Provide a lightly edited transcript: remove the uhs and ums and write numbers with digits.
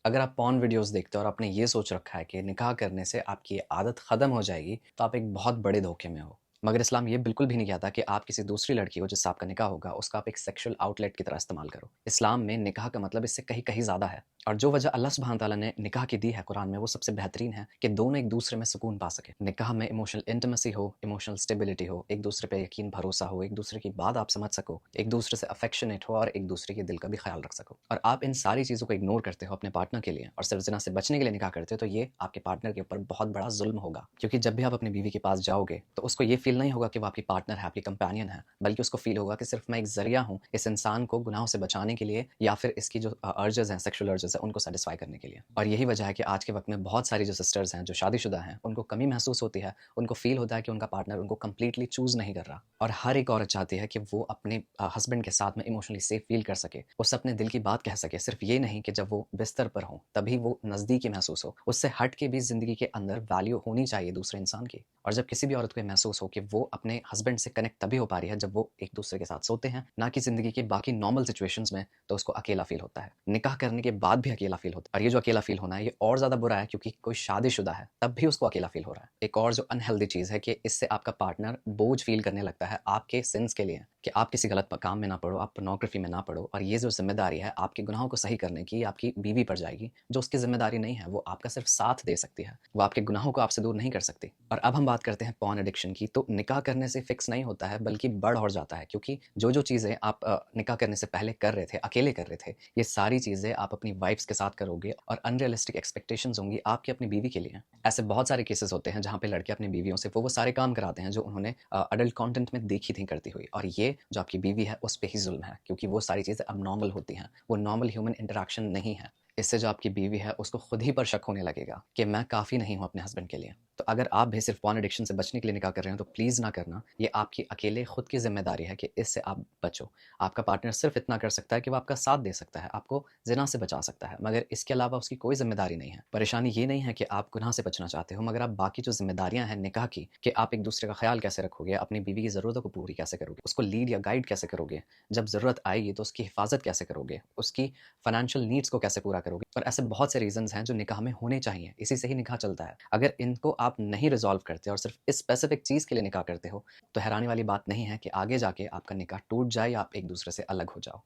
अगर आप porn videos देखते हो और आपने ये सोच रखा है कि निकाह करने से आपकी ये आदत ख़त्म हो जाएगी, तो आप एक बहुत बड़े धोखे में हो। मगर इस्लाम ये बिल्कुल भी नहीं कहता कि आप किसी दूसरी लड़की को जिससे आपका निकाह होगा, उसका आप एक सेक्सुअल आउटलेट की तरह इस्तेमाल करो। इस्लाम में निकाह का मतलब इससे कहीं-कहीं ज़्यादा है। और जो वजह अल्लाह सुब्हान तआला ने निकाह की दी है कुरान में, वो सबसे बेहतरीन है कि दोनों एक-दूसरे में सुकून पा सकें। निकाह में इमोशनल इंटिमेसी हो, इमोशनल स्टेबिलिटी हो, एक-दूसरे पे यकीन भरोसा हो, एक-दूसरे की बात आप समझ सको, एक-दूसरे से अफेक्शनेट हो और एक-दूसरे के दिल का भी ख़्याल रख सको। और आप इन सारी चीज़ों को इग्नोर करते हो अपने पार्टनर के लिए और सिर्फ़ ज़िना से बचने के लिए निकाह करते हो, तो ये आपके पार्टनर के ऊपर बहुत बड़ा ज़ुल्म होगा। क्योंकि जब भी आप अपनी बीवी के पास जाओगे, तो उसको ये फ़ील नहीं होगा कि वो आपकी पार्टनर है, आपकी कंपेनियन है, बल्कि उसको फ़ील होगा कि सिर्फ़ मैं एक ज़रिया हूँ इस इंसान को गुनाहों से बचाने के लिए या फिर इसकी जो अर्जेज़ हैं, सेक्सुअल अर्जेज़ हैं, उनको सैटिस्फाई करने के लिए। और यही वजह है कि आज के वक़्त में बहुत सारी जो सिस्टर्स हैं, जो शादीशुदा हैं, उनको कमी महसूस होती है। उनको फ़ील होता है कि उनका पार्टनर उनको कंप्लीटली चूज़ नहीं कर रहा। और हर एक औरत चाहती है कि वो अपने हस्बैंड के साथ में इमोशनली सेफ़ फ़ील कर सके, उससे अपने दिल की बात कह सके। सिर्फ़ ये नहीं कि जब वो बिस्तर पर हों, तभी वो नज़दीकी महसूस हो। उससे हट के भी ज़िंदगी के अंदर वैल्यू होनी चाहिए दूसरे इंसान की। और जब किसी भी औरत को ये महसूस हो कि वो अपने हस्बैंड से कनेक्ट तभी हो पा रही है, जब वो एक-दूसरे के साथ सोते हैं, ना कि ज़िंदगी के बाकी नॉर्मल सिचुएशंस में, तो उसको अकेला फ़ील होता है। निकाह करने के बाद भी अकेला फ़ील होता है। और ये जो अकेला फ़ील होना है, ये और ज़्यादा बुरा है क्योंकि कोई शादीशुदा है, तब भी उसको अकेला फ़ील हो रहा है। एक और जो अनहेल्दी चीज़ है कि इससे आपका पार्टनर बोझ फ़ील करने लगता है आपके सिन्स के लिए, कि आप किसी गलत काम में ना पड़ो, आप पोर्नोग्राफ़ी में ना पड़ो और ये जो ज़िम्मेदारी है आपके गुनाहों को सही करने की, आपकी बीवी पर जाएगी, जो उसकी ज़िम्मेदारी नहीं है, वो आपका सिर्फ़ साथ दे सकती है। वो आपके गुनाहों को आपसे दूर नहीं कर सकती। और अब हम बात करते हैं पॉर्न एडिक्शन की, तो निकाह करने से फ़िक्स नहीं होता है, बल्कि बढ़ और जाता है क्योंकि जो-जो चीज़ें आप निकाह करने से पहले कर रहे थे, अकेले कर रहे थे, ये सारी चीज़ें आप अपनी वाइफ़्स के साथ करोगे और अनरियलिस्टिक एक्सपेक्टेशंस होंगी आपकी अपनी बीवी के लिए। ऐसे बहुत सारे केसेज़ होते हैं जहाँ पे लड़के अपनी बीवियों से वो सारे काम कराते हैं जो उन्होंने अडल्ट कंटेंट में देखी थी करती हुई, और ये जो आपकी बीवी है उस पे ही ज़ुल्म है क्योंकि वो सारी चीज़ें अब नॉर्मल होती हैं। वो नॉर्मल ह्यूमन इंटरैक्शन नहीं है। इससे जो आपकी बीवी है उसको खुद ही पर शक होने लगेगा कि मैं काफ़ी नहीं हूँ अपने हस्बैंड के लिए। तो अगर आप भी सिर्फ़ पॉर्न एडिक्शन से बचने के लिए निकाह कर रहे हो तो प्लीज़ ना करना। ये आपकी अकेले खुद की ज़िम्मेदारी है कि इससे आप बचो। आपका पार्टनर सिर्फ़ इतना कर सकता है कि वो आपका साथ दे सकता है, आपको ज़िना से बचा सकता है, मगर इसके अलावा उसकी कोई ज़िम्मेदारी नहीं है। परेशानी ये नहीं है कि आप गुनाह से बचना चाहते हो, मगर आप बाकी जो ज़िम्मेदारियाँ हैं निकाह की, कि आप एक-दूसरे का ख़्याल कैसे रखोगे, अपनी बीवी की ज़रूरतों को पूरी कैसे करोगे, उसको लीड या गाइड कैसे करोगे, जब ज़रूरत आएगी तो उसकी हिफ़ाज़त कैसे करोगे, उसकी फ़ाइनेंशियल नीड्स को कैसे पूरा करोगे। और ऐसे बहुत से रीज़न्स हैं जो निकाह में होने चाहिए, इसी से ही निकाह चलता है। अगर इनको आप नहीं रिज़ॉल्व करते और सिर्फ़ इस स्पेसिफ़िक चीज़ के लिए निकाह करते हो, तो हैरानी वाली बात नहीं है कि आगे जाके आपका निकाह टूट जाए या आप एक-दूसरे से अलग हो जाओ।